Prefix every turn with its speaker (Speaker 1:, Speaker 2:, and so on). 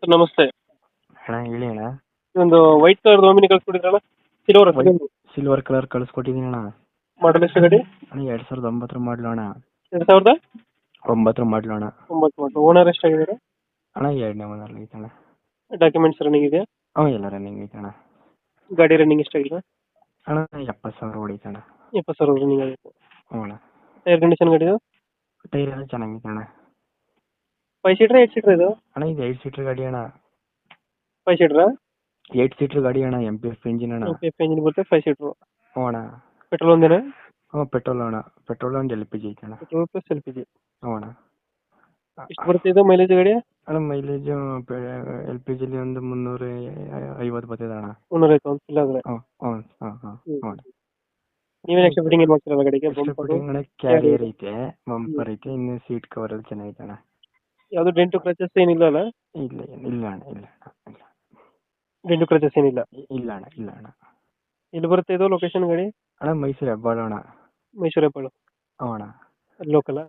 Speaker 1: Sir ನಮಸ್ತೆ.
Speaker 2: ಅಣ್ಣ ಹೇಳಿ ಅಣ್ಣ.
Speaker 1: ಒಂದು ವೈಟ್ ಕಲರ್ ಓಮಿನಿ ಕಳ್ಸ್ಕೊಟ್ಟಿದ್ರಲ್ಲ, ಸಿಲ್ವರ್
Speaker 2: ಸಿಲ್ವರ್ ಕಲರ್ ಕಳಿಸ್ಕೊಟ್ಟಿದ್ದೀನಿ ಅಣ್ಣ.
Speaker 1: ಮಾಡಲ್ ಎಷ್ಟು ಗಾಡಿ?
Speaker 2: ಅಣ್ಣ 2009 ಮಾಡಲು ಅಣ್ಣ.
Speaker 1: 2009
Speaker 2: ಮಾಡಲು ಅಣ್ಣ.
Speaker 1: ಮಾಡಲು. ಓನರ್ ಎಷ್ಟಾಗಿದ್ದಾರೆ?
Speaker 2: ಅಣ್ಣ 2ನೇ ಓನರ್ ಐತೆ ಅಣ್ಣ.
Speaker 1: ಡಾಕ್ಯುಮೆಂಟ್ಸ್ ರನ್ನಿಂಗ್ ಇದೆಯಾ?
Speaker 2: ಎಲ್ಲ ರನ್ನಿಂಗ್ ಐತೆ ಅಣ್ಣ.
Speaker 1: ಗಾಡಿ ರನ್ನಿಂಗ್ ಎಷ್ಟಾಗಿದೆ?
Speaker 2: ಅಣ್ಣ 70,000 ಹೊಡೀತೆ ಅಣ್ಣ.
Speaker 1: 70,000 ರನ್ನಿಂಗ್ ಆಗಿದೆ.
Speaker 2: ಹ್ಞೂ ಅಣ್ಣ.
Speaker 1: ಟೈರ್ ಕಂಡೀಷನ್ ಗಾಡಿದು?
Speaker 2: ಟೈರ್ ಎಲ್ಲ ಚೆನ್ನಾಗೈತೆ ಅಣ್ಣ.
Speaker 1: 5 ಸೀಟ್ರಾ 8 ಸೀಟ್ರಾ ಇದು?
Speaker 2: ಅಣ್ಣ ಇದು 8 ಸೀಟ್ರ್ ಗಾಡಿ ಅಣ್ಣ.
Speaker 1: 5 ಸೀಟ್ರಾ?
Speaker 2: 8 ಸೀಟ್ರ್ ಗಾಡಿ ಅಣ್ಣ. MPF ಇಂಜಿನ್ ಅಣ್ಣ.
Speaker 1: MPF ಇಂಜಿನ್ ಬರುತ್ತೆ. 5 ಸೀಟ್ರು.
Speaker 2: ಹ್ಞೂ ಅಣ್ಣ.
Speaker 1: ಪೆಟ್ರೋಲ್ ಒಂದೇನಾ?
Speaker 2: ಹ್ಞೂ ಪೆಟ್ರೋಲ್ ಅಣ್ಣ. ಪೆಟ್ರೋಲ್ ಒಂದು LPG ಐತೆ ಅಣ್ಣ.
Speaker 1: Petrol plus LPG.
Speaker 2: ಹ್ಞೂ ಅಣ್ಣ.
Speaker 1: ಎಷ್ಟು ಬರುತ್ತೆ ಇದು ಮೈಲೇಜ್ ಗಾಡಿ?
Speaker 2: ಅಣ್ಣ ಮೈಲೇಜು LPGಲಿ ಒಂದು 350 ಬರ್ತದೆ ಅಣ್ಣ.
Speaker 1: 350 ಒಂದು ಫಿಲ್ ಆದರೆ.
Speaker 2: ಹ್ಞೂ ಹ್ಞೂ ಅಣ್ಣ.
Speaker 1: ನೀವೇನು ಎಕ್ಸ್ಟ್ರಾ ಫಿಟ್ಟಿಂಗ್ ಏನು ಮಾಡ್ತೀರಲ್ಲ ಗಾಡಿಗೆ?
Speaker 2: ಅಣ್ಣ ಕ್ಯಾರಿಯರ್ ಐತೆ, ಬಂಪರ್ ಐತೆ, ಇನ್ನು ಸೀಟ್ ಕವರ್ ಎಲ್ಲ ಚೆನ್ನಾಗೈತೆ ಅಣ್ಣ.
Speaker 1: ಯಾವುದು ಡೆಂಟು ಕ್ರಚಸ್ ಏನಿಲ್ಲ ಅಲ್ಲ?
Speaker 2: ಇಲ್ಲ ಅಣ್ಣ.
Speaker 1: ಡೆಂಟು ಕ್ರಚಸ್ ಏನಿಲ್ಲ?
Speaker 2: ಇಲ್ಲ ಅಣ್ಣ.
Speaker 1: ಎಲ್ಲಿ ಬರುತ್ತೆ ಇದು ಲೊಕೇಶನ್ ಗಾಡಿ?
Speaker 2: ಅಣ್ಣ ಮೈಸೂರು ಹೆಬ್ಬಾಳು ಅಣ್ಣ.
Speaker 1: ಮೈಸೂರು ಹೆಬ್ಬಾಳು.
Speaker 2: ಹ್ಞೂ ಅಣ್ಣ.
Speaker 1: ಲೋಕಲ್?